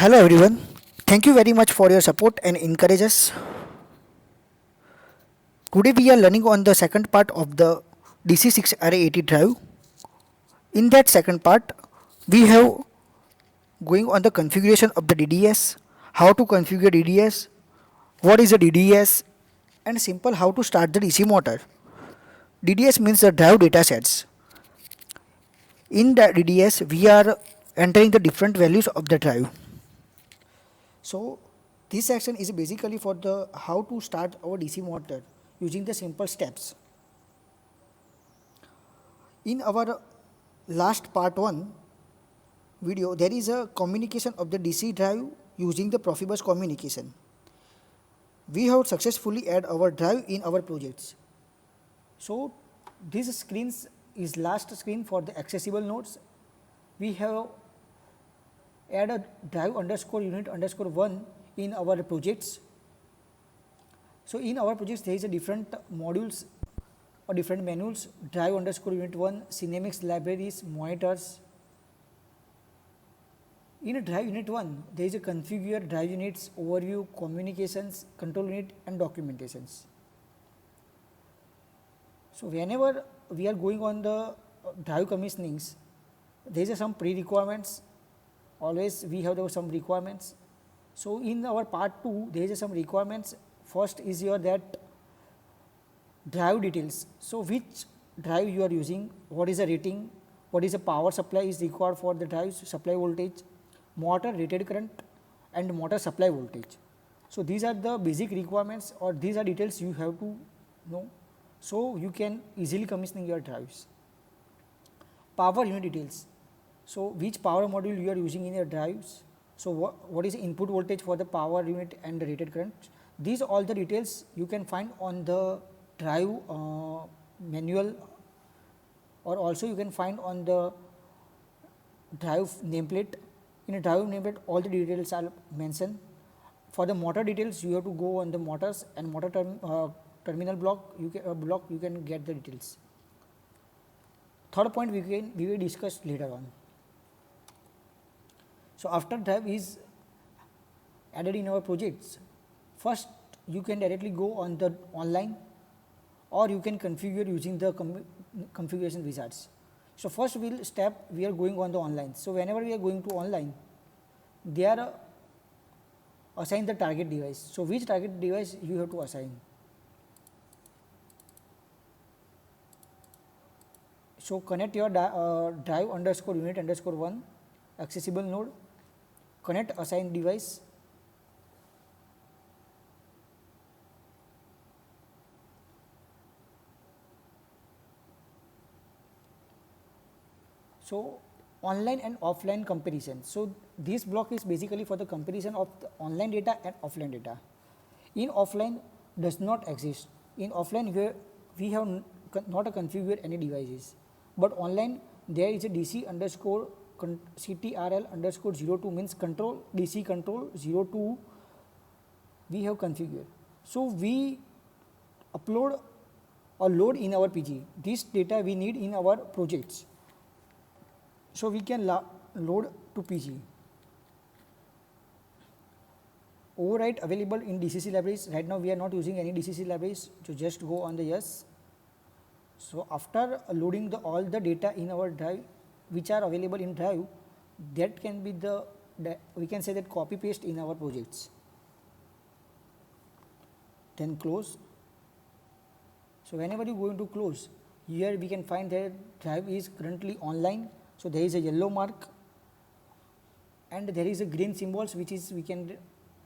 Hello everyone. Thank you very much for your support and encourage us. Today we are learning on the second part of the DC6 Array 80 drive. In that second part, we have going on the configuration of the DDS, how to configure DDS, what is a DDS, and simple how to start the DC motor. DDS means the drive data sets. In the DDS, we are entering the different values of the drive. So this section is basically for the how to start our DC motor using the simple steps. In our last part 1 video, there is a communication of the DC drive using the Profibus communication. We have successfully add our drive in our projects. So this screens is last screen for the accessible nodes. We have add a drive underscore unit underscore 1 in our projects. So in our projects there is a different modules or different manuals, drive underscore unit 1, SIEMENS libraries, monitors. In a drive unit 1 there is a configure drive units, overview, communications, control unit and documentations. So whenever we are going on the drive commissionings, there is some pre-requirements. Always we have some requirements. So in our part 2 there is some requirements. First is your that drive details. So which drive you are using, what is the rating, what is the power supply is required for the drive supply voltage, motor rated current and motor supply voltage. So these are the basic requirements or these are details you have to know. So you can easily commissioning your drives. Power unit details. So which power module you are using in your drives. So what is the input voltage for the power unit and the rated current. These all the details you can find on the drive manual, or also you can find on the drive nameplate. In a drive nameplate all the details are mentioned. For the motor details you have to go on the motors and motor terminal block you can get the details. Third point we will discuss later on. So after drive is added in our projects, first you can directly go on the online or you can configure using the configuration wizards. So first we are going on the online. So whenever we are going to online, they are assign the target device. So which target device you have to assign. So connect your drive underscore unit underscore 1 accessible node, connect assigned device. So online and offline comparison. So this block is basically for the comparison of the online data and offline data. In offline does not exist. In offline we have not configured any devices, but online there is a DC underscore CTRL underscore 02 means control DC control 02 we have configured. So we upload or load in our PG. This data we need in our projects. So we can load to PG. Overwrite available in DCC libraries. Right now we are not using any DCC libraries, so just go on the yes. So after loading all the data in our drive which are available in drive, that can be we can say that copy paste in our projects. Then close. So whenever you go into close, here we can find that drive is currently online. So there is a yellow mark and there is a green symbols which is we can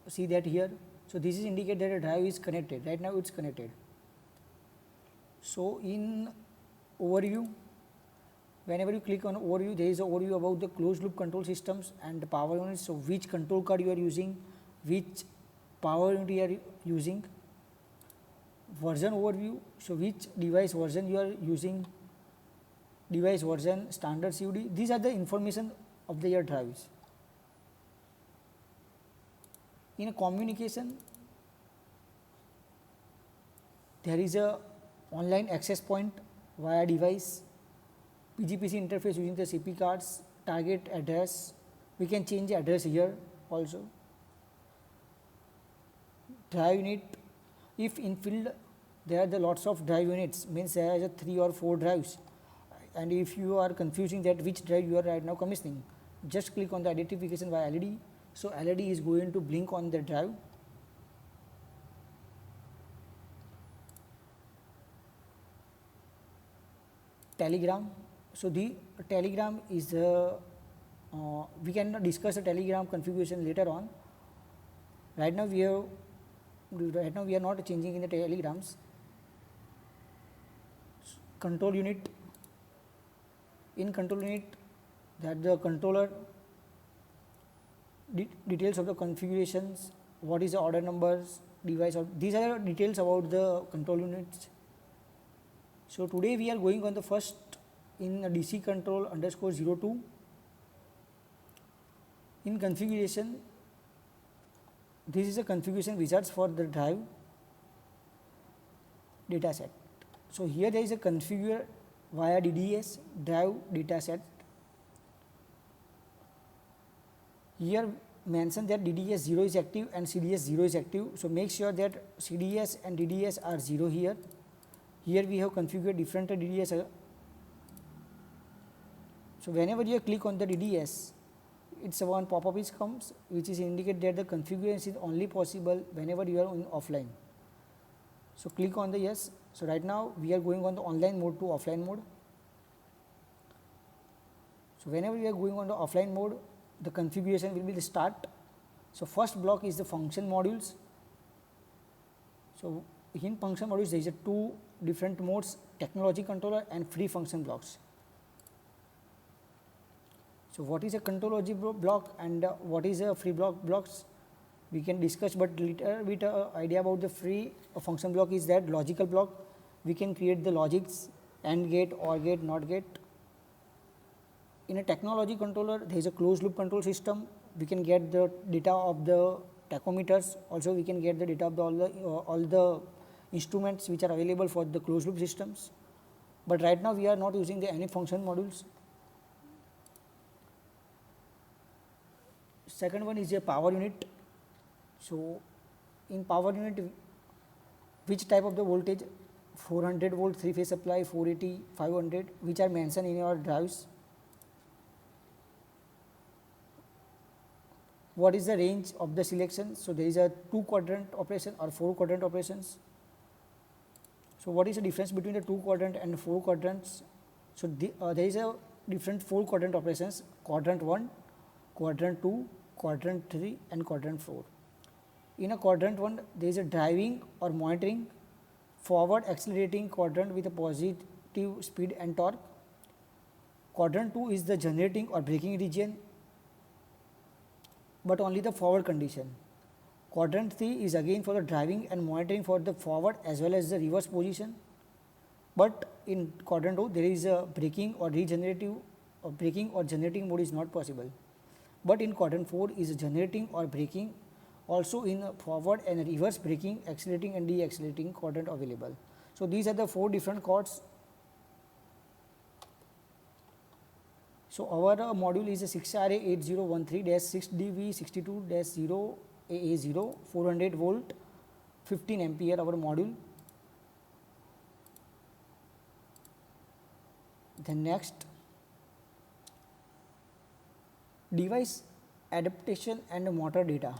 see that here. So this is indicate that a drive is connected. Right now it's connected. So in overview, whenever you click on overview, there is an overview about the closed loop control systems and the power units. So which control card you are using, which power unit you are using, version overview. So which device version you are using, device version, standard CUD. These are the information of your drives. In a communication, there is a online access point via device, PGPC interface using the CP cards, target address. We can change the address here also. Drive unit, if in field there are the lots of drive units, means there are 3 or 4 drives, and if you are confusing that which drive you are right now commissioning, just click on the identification by LED. So LED is going to blink on the drive. Telegram. So the telegram is we can discuss the telegram configuration later on. Right now we are not changing in the telegrams. Control unit. In control unit, that the controller details of the configurations, what is the order numbers, device, these are details about the control units. So today we are going on the first in DC control underscore 02. In configuration, this is a configuration wizards for the drive dataset. So here there is a configure via DDS drive dataset. Here mention that DDS 0 is active and CDS 0 is active. So make sure that CDS and DDS are 0 here. Here we have configured different DDS. So whenever you click on the DDS, it's a one pop-up which comes, which is indicate that the configuration is only possible whenever you are in offline. So click on the yes. So right now we are going on the online mode to offline mode. So whenever we are going on the offline mode, the configuration will be the start. So first block is the function modules. So in function modules there is a 2 different modes, technology controller and free function blocks. So what is a contrology block and what is a free blocks we can discuss, but later with idea about the free function block is that logical block, we can create the logics, AND gate, OR gate, NOT gate. In a technology controller there is a closed loop control system, we can get the data of the tachometers, also we can get the data of the, all the instruments which are available for the closed loop systems, but right now we are not using any function modules. Second one is a power unit. So in power unit, which type of the voltage, 400 volt 3 phase supply, 480, 500, which are mentioned in your drives. What is the range of the selection? So there is a 2 quadrant operation or 4 quadrant operations. So what is the difference between the 2 quadrant and 4 quadrants? So there is a different 4 quadrant operations, quadrant 1, quadrant 2, quadrant 3 and quadrant 4. In a quadrant 1 there is a driving or monitoring, forward accelerating quadrant with a positive speed and torque. Quadrant 2 is the generating or braking region, but only the forward condition. Quadrant 3 is again for the driving and monitoring for the forward as well as the reverse position, but in quadrant 2 there is a braking or regenerative or braking or generating mode is not possible, but in quadrant 4 is generating or braking, also in forward and reverse braking, accelerating and deaccelerating quadrant available. So these are the 4 different quads. So our module is a 6RA8013-6DV62-0AA0 400 volt 15 ampere our module. Then next, device adaptation and motor data.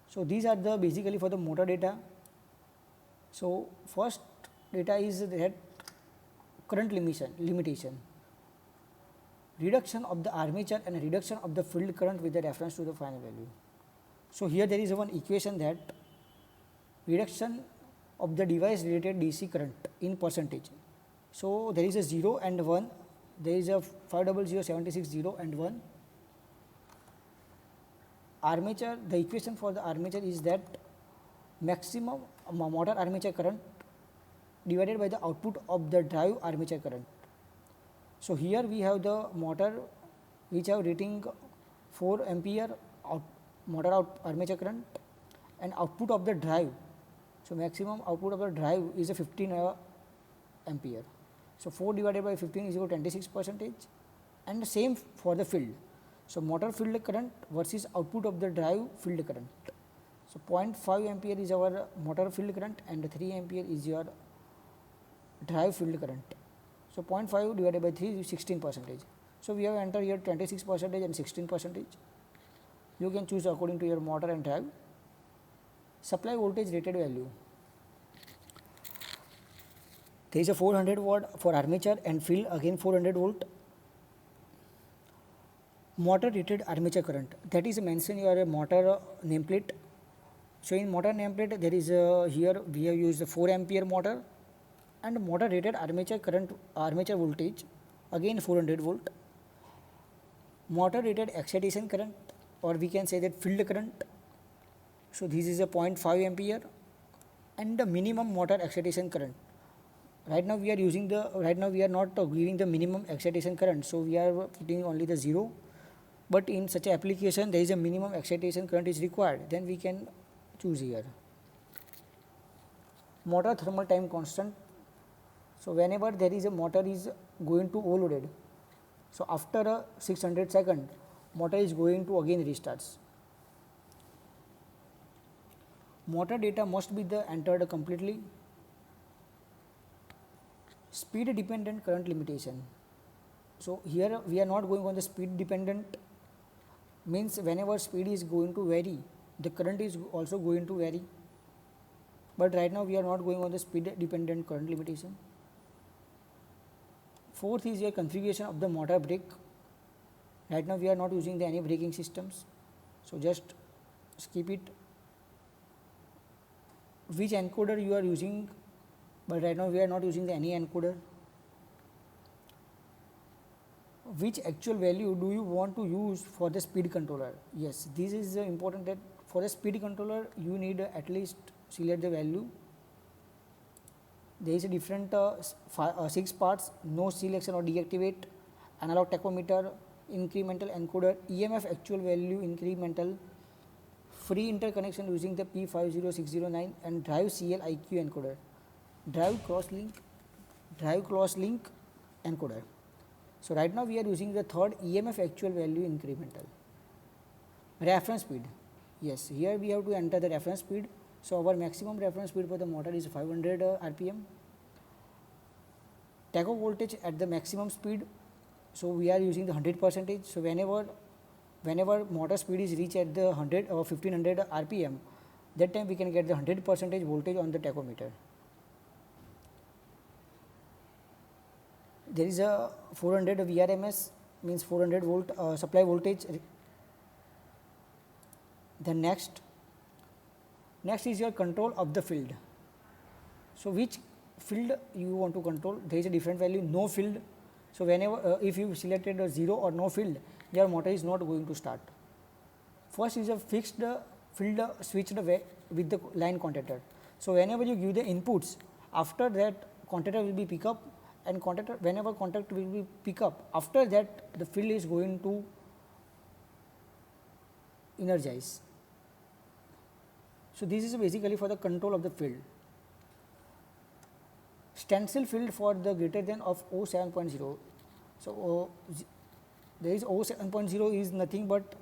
So these are the basically for the motor data. So first data is that current limitation, reduction of the armature and reduction of the field current with the reference to the final value. So here there is one equation that reduction of the device related DC current in percentage. So there is a 0 and 1, there is a 50076 0 and 1. Armature, the equation for the armature is that maximum motor armature current divided by the output of the drive armature current. So here we have the motor which have rating 4 ampere motor armature current and output of the drive. So maximum output of the drive is a 15 ampere. So 4 divided by 15 is equal to 26%, and the same for the field. So motor field current versus output of the drive field current. So 0.5 ampere is our motor field current and 3 ampere is your drive field current. So 0.5 divided by 3 is 16%. So we have entered here 26% and 16%. You can choose according to your motor and drive. Supply voltage rated value. There is a 400 watt for armature and field, again 400 volt. Motor rated armature current, that is mentioned your motor nameplate. So in motor nameplate there is here we have used a 4 ampere motor and motor rated armature current, armature voltage again 400 volt. Motor rated excitation current, or we can say that field current. So this is a 0.5 ampere and the minimum motor excitation current. Right now we are using the, right now we are not giving the minimum excitation current, so we are putting only the 0. But in such an application there is a minimum excitation current is required, then we can choose here. Motor thermal time constant. So whenever there is a motor is going to overloaded, so after a 600 second motor is going to again restarts. Motor data must be the entered completely. Speed dependent current limitation. So here we are not going on the speed dependent, means whenever speed is going to vary, the current is also going to vary. But right now we are not going on the speed dependent current limitation. Fourth is your configuration of the motor brake. Right now we are not using any braking systems, so just skip it. Which encoder you are using, but right now we are not using any encoder. Which actual value do you want to use for the speed controller? Yes, this is important, that for the speed controller you need at least select the value. There is a different 6 parts: no selection or deactivate, analog tachometer, incremental encoder, EMF actual value incremental, free interconnection using the P50609, and drive CL IQ encoder, drive cross link encoder. So right now we are using the third, EMF actual value incremental. Reference speed. Yes, here we have to enter the reference speed. So our maximum reference speed for the motor is 500 RPM. Tacho voltage at the maximum speed, so we are using the 100%. So whenever motor speed is reached at the 100 or 1500 RPM, that time we can get the 100% voltage on the tachometer. There is a 400 VRMS, means 400 volt supply voltage. Then next is your control of the field. So which field you want to control? There is a different value, no field. So whenever if you selected a 0 or no field, your motor is not going to start. First is a fixed field switched with the line contactor. So whenever you give the inputs, after that contactor will be pick up, and contactor, whenever contactor will be pick up, after that the field is going to energize. So this is basically for the control of the field. Standstill field for the greater than of O7.0. So there is O7.0 is nothing but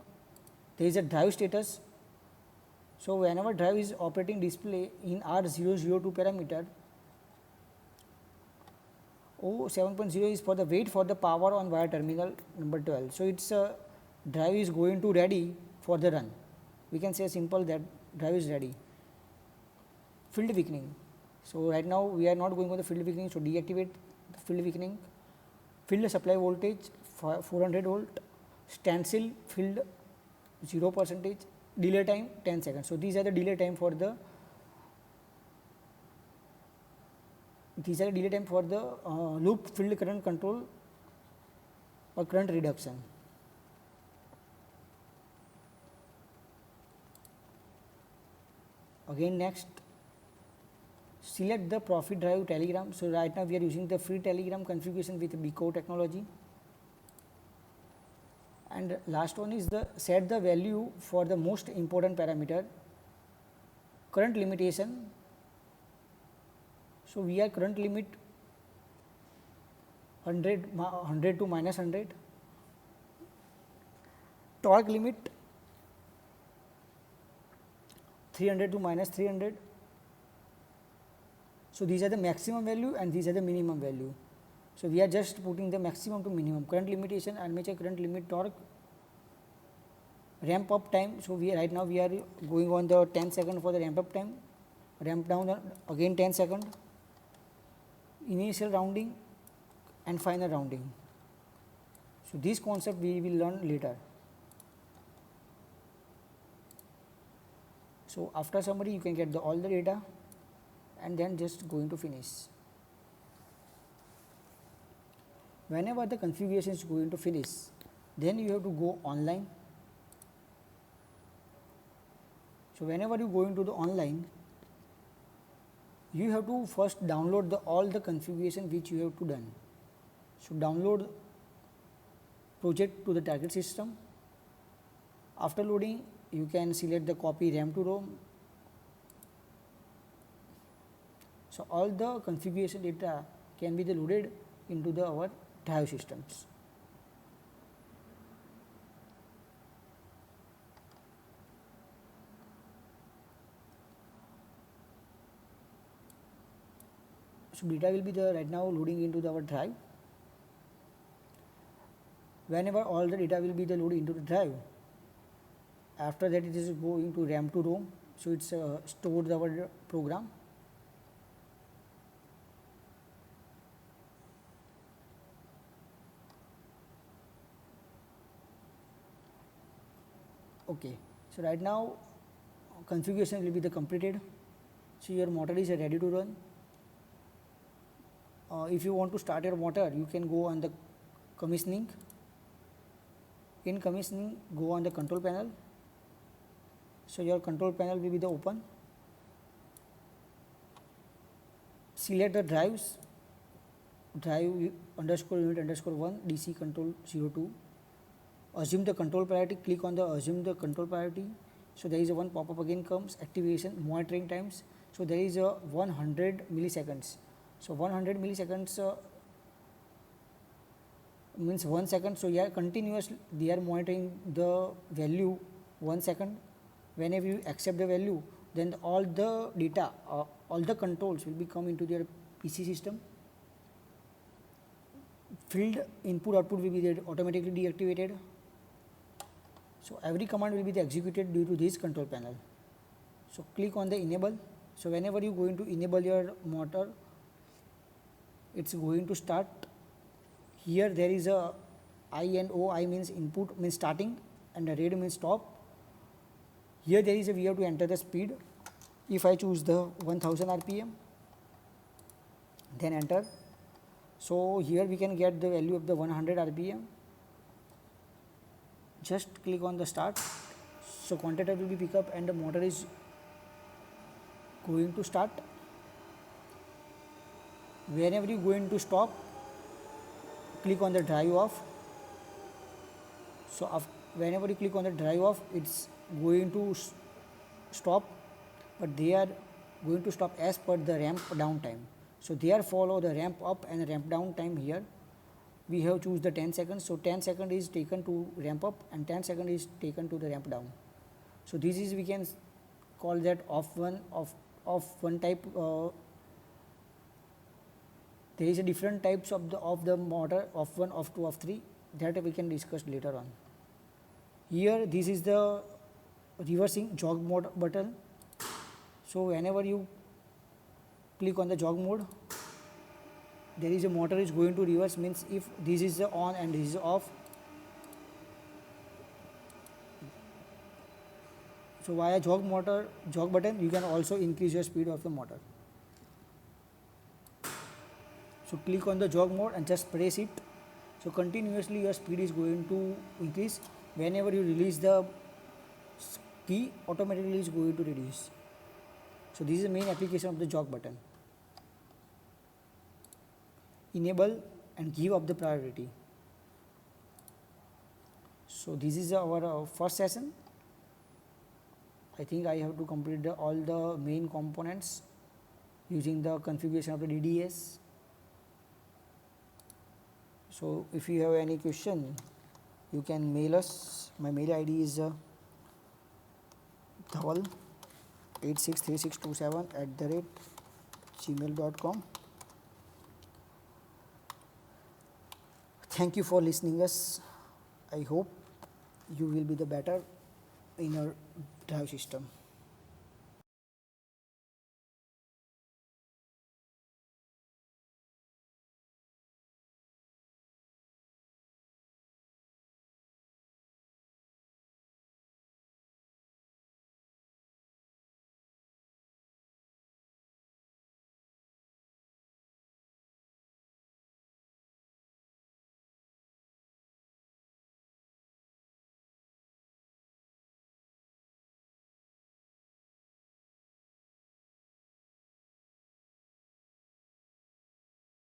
there is a drive status. So whenever drive is operating display in R002 parameter, O7.0 is for the wait for the power on wire terminal number 12. So its drive is going to ready for the run. We can say simple that drive is ready. Field weakening. So right now we are not going on the field weakening, so deactivate the field weakening. Field supply voltage 400 volt, standstill field 0%, delay time 10 seconds. So these are the delay time for the loop field current control or current reduction. Again next, select the profit drive telegram. So right now we are using the free telegram configuration with BCO technology. And last one is the set the value for the most important parameter, current limitation. So we are current limit 100 to minus 100. torque limit 300 to minus 300. So these are the maximum value and these are the minimum value. So we are just putting the maximum to minimum. Current limitation, armature current limit torque, ramp up time. So we right now we are going on the 10 second for the ramp up time, ramp down again 10 second, initial rounding and final rounding. So this concept we will learn later. So after summary you can get all the data and then just going to finish. Whenever the configuration is going to finish, then you have to go online. So whenever you go into the online, you have to first download all the configuration which you have to done. So download project to the target system. After loading, you can select the copy RAM to ROM. So all the configuration data can be loaded into our drive systems. So data will be right now loading into our drive. Whenever all the data will be loaded into the drive, after that it is going to RAM to ROM. So it's stored our program. Okay, so right now configuration will be completed. So your motor is ready to run. If you want to start your motor, you can go on the commissioning. In commissioning, go on the control panel. So your control panel will be open. Select the drives, drive underscore unit underscore 1 DC control 02. Assume the control priority, click on the assume the control priority. So there is one pop-up again comes, activation, monitoring times. So there is 100 milliseconds. So 100 milliseconds means 1 second. So yeah, continuously they are monitoring the value 1 second. Whenever you accept the value, then all the data, all the controls will be come into their PC system. Field input output will be automatically deactivated. So every command will be executed due to this control panel. So click on the enable. So whenever you going to enable your motor, it's going to start. Here there is a I and O. I means input means starting and the red means stop. Here there is we have to enter the speed. If I choose the 1000 RPM, then enter. So here we can get the value of the 100 RPM. Just click on the start. So contactor will be pick up and the motor is going to start. Whenever you go into stop, click on the drive off. So whenever you click on the drive off, it's going to stop, but they are going to stop as per the ramp down time. So there follow the ramp up and ramp down time. Here we have choose the 10 seconds. So 10 seconds is taken to ramp up and 10 seconds is taken to the ramp down. So this is we can call that off one type. There is a different types of the motor, off 1, off 2, off 3, that we can discuss later on. Here this is the reversing jog mode button. So whenever you click on the jog mode, there is a motor is going to reverse, means if this is the on and this is off. So via jog button you can also increase your speed of the motor. So click on the jog mode and just press it. So continuously your speed is going to increase. Whenever you release the key, automatically is going to reduce. So this is the main application of the jog button. Enable and give up the priority. So this is our first session. I think I have to complete all the main components using the configuration of the DDS. So if you have any question, You can mail us. My mail ID is dhawal863627@gmail.com. Thank you for listening us. I hope you will be the better in our drive system.